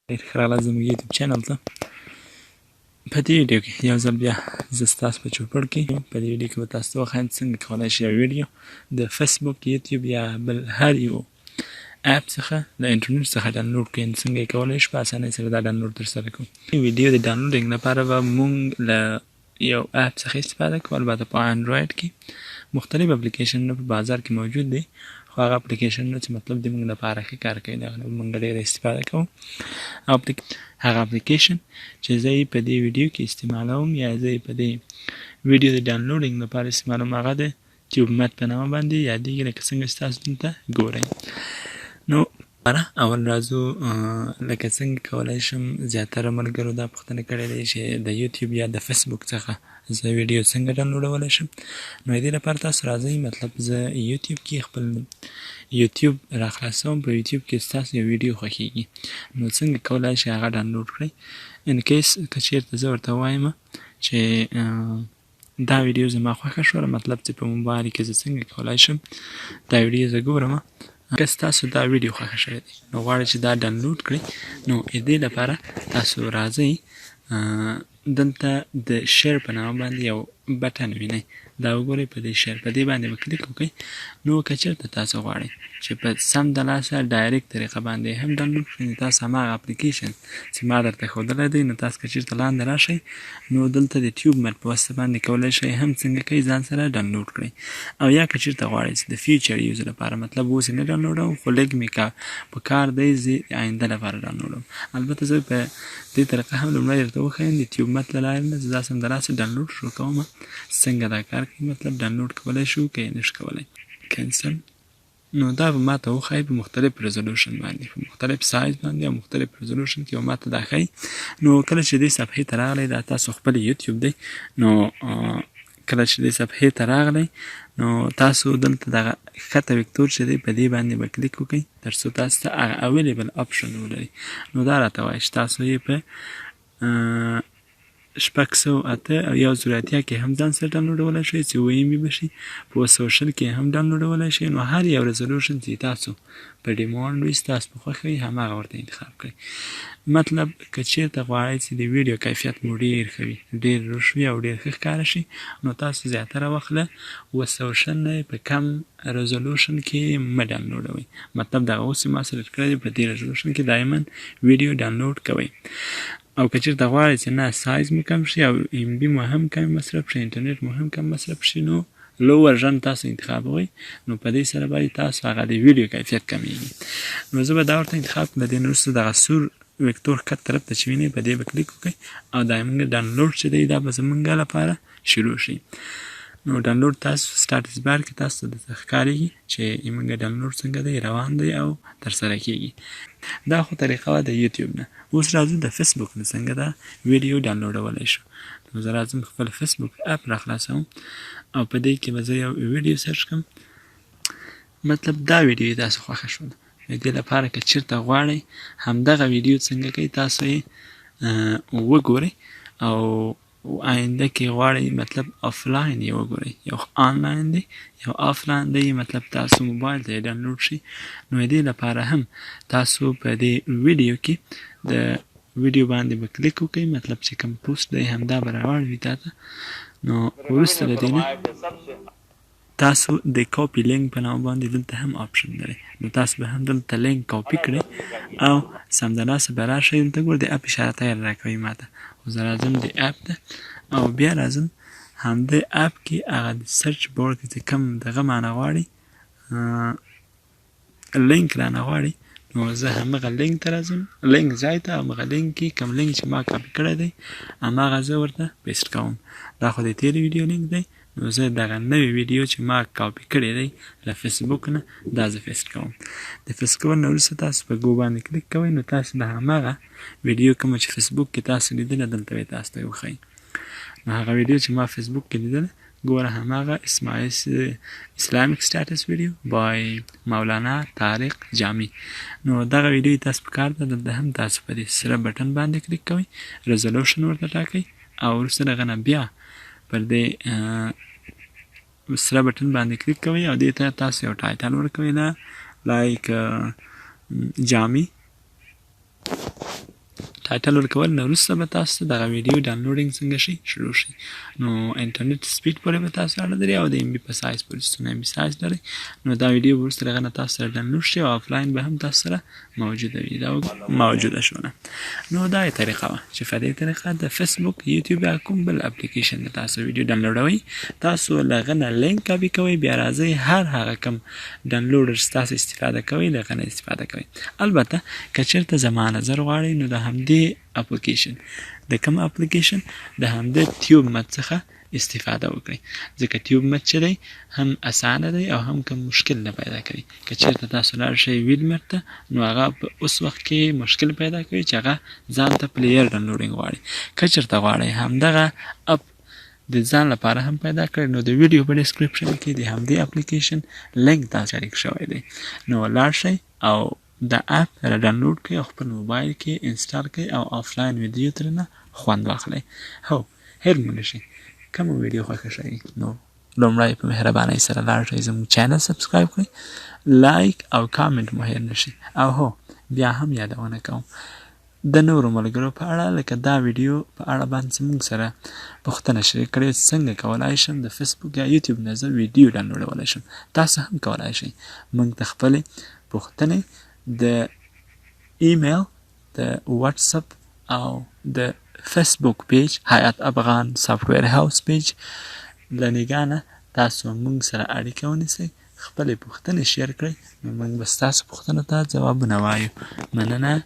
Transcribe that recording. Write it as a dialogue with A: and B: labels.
A: ښه راغلاست زموږ یوټیوب چینل ته. په دې ویډیو کې یو ځل بیا زه ستاسو په چوپړ کې په دې ویډیو کې به تاسو ته وښایم څنګه کولی شئ یو ویډیو د فیسبوک، یوټیوب یا بل هر یو اپ څخه د انټرنیټ څخه ډاونلوډ کړئ. څنګه یې کولی شو په اسانۍ سره دا ډاونلوډ ترسره کړو. ویډیو د ډاونلوډینګ لپاره به مونږ له یو اپ څخه استفاده کوو. البته په انډرایډ کې مختلف اپلیکیشنونه په بازار کې موجود دي، خو هغه اپلیکیشنونه چې مطلب د موږ لپاره ښه کار کوي د هغه نه موږ ډېره استفاده کوو. هغه اپلیکیشن چې زه یې په دې ویډیو کې استعمالوم یا زه یې په دې ویډیو د ډاونلوډینګ لپاره استعمالوم هغه د ټیوب مټ په نامه باندې یادېږي، لکه څنګه چې تاسو دلته ګورئ. نو اول راځو لکه څنګه کولی شم زیاتره ملګرو دا پوښتنه کړې ده چې د یوټیوب یا د فیسبوک څخه زه ویډیو څنګه ډاونلوډولی شم. نو د دې لپاره تاسو راځئ، مطلب زه یوټیوب کې خپل یوټیوب راخلاصوم. په یوټیوب کې ستاسو یو ویډیو خوښیږي، نو څنګه کولی شئ هغه ډاونلوډ کړئ. ان کیس که چېرته زه ورته وایم چې دا ویډیو زما خوښه شوله، مطلب چې په موبایل کې زه څنګه کولی شم دا ویډیو زه ګورم. که ستاسو دا ویډیو خوښه شوې دی نو غواړئ چې دا ډاونلوډ کړئ، نو د دې لپاره تاسو راځئ دلته د شیر په نامه باندې یو بټن وینئ، دا وګورئ. په دې شیر په دې باندې به کلیک وکړئ. نو که چېرته تاسو غواړئ چې په سم د لاسه ډایرکټ طریقه باندې هم ډاونلوډ کړئ، نو تاسو هماغه اپلیکیشن چې ما درته ښودلی دی، نو تاسو که چېرته لاندې راشئ نو دلته د ټیوب مټ په واسطه باندې کولی شئ هم څنګه کوئ ځان سره ډاونلوډ کړئ. او یا که چېرته غواړئ چې د فیوچر یوز لپاره، مطلب اوس یې نه ډاونلوډوم خو لږ مې په کار دی، زه آینده لپاره ډاونلوډوم. البته زه په دې طریقه هم لومړی درته وښیم د ټیوب مټ له لارې نه زه دا سمدلاسه ډاونلوډ شروع کوم. څنګه دا کار کوي، مطلب ډاونلوډ کولی شو که یې نشو کولی. کینسل. نو دا به ما ته وښایي په مختلف ریزولوشن باندې، په مختلف سایز باندې او مختلف ریزولوشن کې به ما ته دا ښایي. نو کله چې دې صفحې ته راغلی، دا تاسو خپل یوټیوب دی، نو کله چې دې صفحې ته راغلی نو تاسو دلته دغه ښکته ویکتور چې دی په دې باندې به کلیک وکړئ تر څو تاسو ته هغه اویلیبل آپشن ولري. نو دا راته وایي چې تاسو یې په 608 کې هم ځان سره ډاونلوډولی شئ چې 7 MB به شي، په 200 کې هم ډاونلوډولی شئ. نو هر یو ریزولوشن چې تاسو په ډیمانډ وي، ستاسو په خوښه وي، هماغه ورته انتخاب کړئ. مطلب که چېرته غواړئ چې د ویډیو کیفیت مو ډېر ښه وي، ډېر روښ وي او ډېر ښه ښکاره شي، نو تاسو زیاتره وخت له 200 نه په کم ریزولوشن کې مه ډاونلوډوئ. مطلب دغه اوس چې ما سلیکټ کړی دی په دې ریزولوشن کې دایما ویډیو ډاونلوډ کوئ. او که چېرته غواړئ چې نه سایز مو کم شي او MB مو هم کم مصرف شي، انټرنیټ مو هم کم مصرف شي، نو لو ورژن تاسو انتخابوئ. نو په دې سره باید تاسو هغه د ویډیو کیفیت کمیږي. نو زه به دا ورته انتخاب کړم. د دې نه وروسته دغه سور ویکتور ښکته طرف ته چې وینئ په دې به کلیک وکړئ او دا زموږ ډاونلوډ چې دی دا به زموږ لپاره شروع شي. نو ډاونلوډ تاسو سټارټس بار کې تاسو ته درته ښکارېږي چې زموږ ډاونلوډ څنګه دی، روان دی او ترسره کېږي. دا خو طریقه وه د یوټیوب نه. اوس راځو د فیسبوک نه څنګه دا ویډیو ډاونلوډولی شو. نو زه راځم خپل فیسبوک اپ راخلاصوم او په دې کې به زه یو ویډیو سرچ کړم. مطلب دا ویډیو تاسو خوښه شوله، د دې لپاره که چېرته غواړئ همدغه ویډیو څنګه کوي تاسو یې وګورئ او آینده کې غواړئ مطلب آفلاین یې وګورئ. یو آنلاین دی یو آفلاین دی، مطلب تاسو موبایل ته یې ډاونلوډ شي. نو د دې لپاره هم تاسو په دې ویډیو کې د ویډیو باندې به کلیک وکړئ، مطلب چې کوم پوسټ دی همدا به راوړي تا ته. نو وروسته له دې نه تاسو د کاپي لینک په نامه باندې دلته هم آپشن لرئ. نو تاسو به هم دلته لینک کاپي کړئ او سمدلاسه به راشئ. دلته ګور د اپ اشاره ته یې راکوي ما ته. خو زه راځم د اپ ته او بیا راځم همدې اپ کې هغه د سرچ بار کې چې کوم دغه معنی غواړي لینک رانه غواړي، نو زه همغه لینک ته راځم، لینک ځای ته. همغه لینک کې کوم لینک چې ما کاپي کړی دی هماغه زه ورته پیسټ کوم. دا خو د تېرې ویډیو لینک دی، نو زه دغه نوې ویډیو چې ما کاپي کړی دی له فیسبوک نه دا زه پیسټ کوم. د پیسټ کولو نه وروسته تاسو په ګو باندې کلیک کوئ. نو تاسو د هماغه ویډیو کومه چې فیسبوک کې تاسو لیدله دلته به تاسو ته وښایي. نو هغه ویډیو چې ما فیسبوک کې لیدله ګوره هماغه اسلامیک سټیټس ویډیو بای مولانا طارق جامی. نو دغه ویډیو تاسو په کار ده. دلته هم تاسو په دې سره بټن باندې کلیک کوئ، ریزولوشن ورته ټاکئ او وروسته دغه نه بیا پر دې سره بټن باندې کلیک کوئ او دې ته تاسو یو ټایټل ورکوئ لایک جامی ټایټل ورکول نه وروسته به تاسو ته دغه ویډیو ډاونلوډینګ څنګه شي شروع شي. نو انټرنیټ سپیډ پورې به تاسو اړه لري او د MB په سایز پورې څومره MB سایز لري. نو دا ویډیو به وروسته هغه نه تاسو سره ډاونلوډ شي او آفلاین به هم تاسو سره موجوده وي. دا موجوده شونه. نو دا یې طریقه وه چې په دې طریقه د فیسبوک یوټیوب یا کوم بل اپلیکیشن د تاسو ویډیو ډاونلوډوئ تاسو له هغه نه لینک کاپي کوئ بیا راځئ هر هغه کوم ډاونلوډر چې تاسو استفاده کوئ د هغه نه استفاده کوئ. البته که چېرته زما نظر غواړئ نو د همدې اپلیکیشن د کوم اپلیکیشن د همدې تیوب مد څخه استفاده وکړئ ځکه تیوب مد چې دی هم اسانه دی او هم کوم مشکل نه پیدا کوي. که چېرته تاسو لاړ شئ ویلمر ته نو هغه په اوس وخت کې مشکل پیدا کوي چې هغه ځان ته پلیر ډاونلوډینګ غواړي. که چېرته غواړئ همدغه اپ د ځان لپاره هم پیدا کړئ نو د ویډیو په ډسکرپشن کې د همدې اپلیکیشن لینک تاسو شریک شوی دی. نو لاړ شئ او د اپ را ډاونلوډ کړئ او خپل موبایل کې انسټال کړئ او آفلاین ویډیو ترنه خوند واخلئ. هو هېر مو نه شي کومه ویډیو خوښه شوي نو لومړی په مهربانۍ سره لاړ شئ زموږ چینل سبسکرایب کړئ، لایک او کامنټ مو هېر نه شي. او هو بیا هم یادونه کوم د نورو ملګرو په اړه لکه دا ویډیو په اړه باندې چې موږ سره پوښتنه شریک کړې څنګه کولی شم د فیسبوک یا یوټیوب نه زه ویډیو ډاونلوډولی شم. تاسو هم کولی شئ موږ ته خپلې پوښتنې د ایمیل د واتساپ او د فیسبوک پیج حیات افغان سافټویر هاوس پیج له نګاه نه تاسو موږ سره اړیکه ونیسئ خپلې پوښتنې شیر کړئ نو موږ به ستاسو پوښتنو ته ځوابونه وایو. مننه.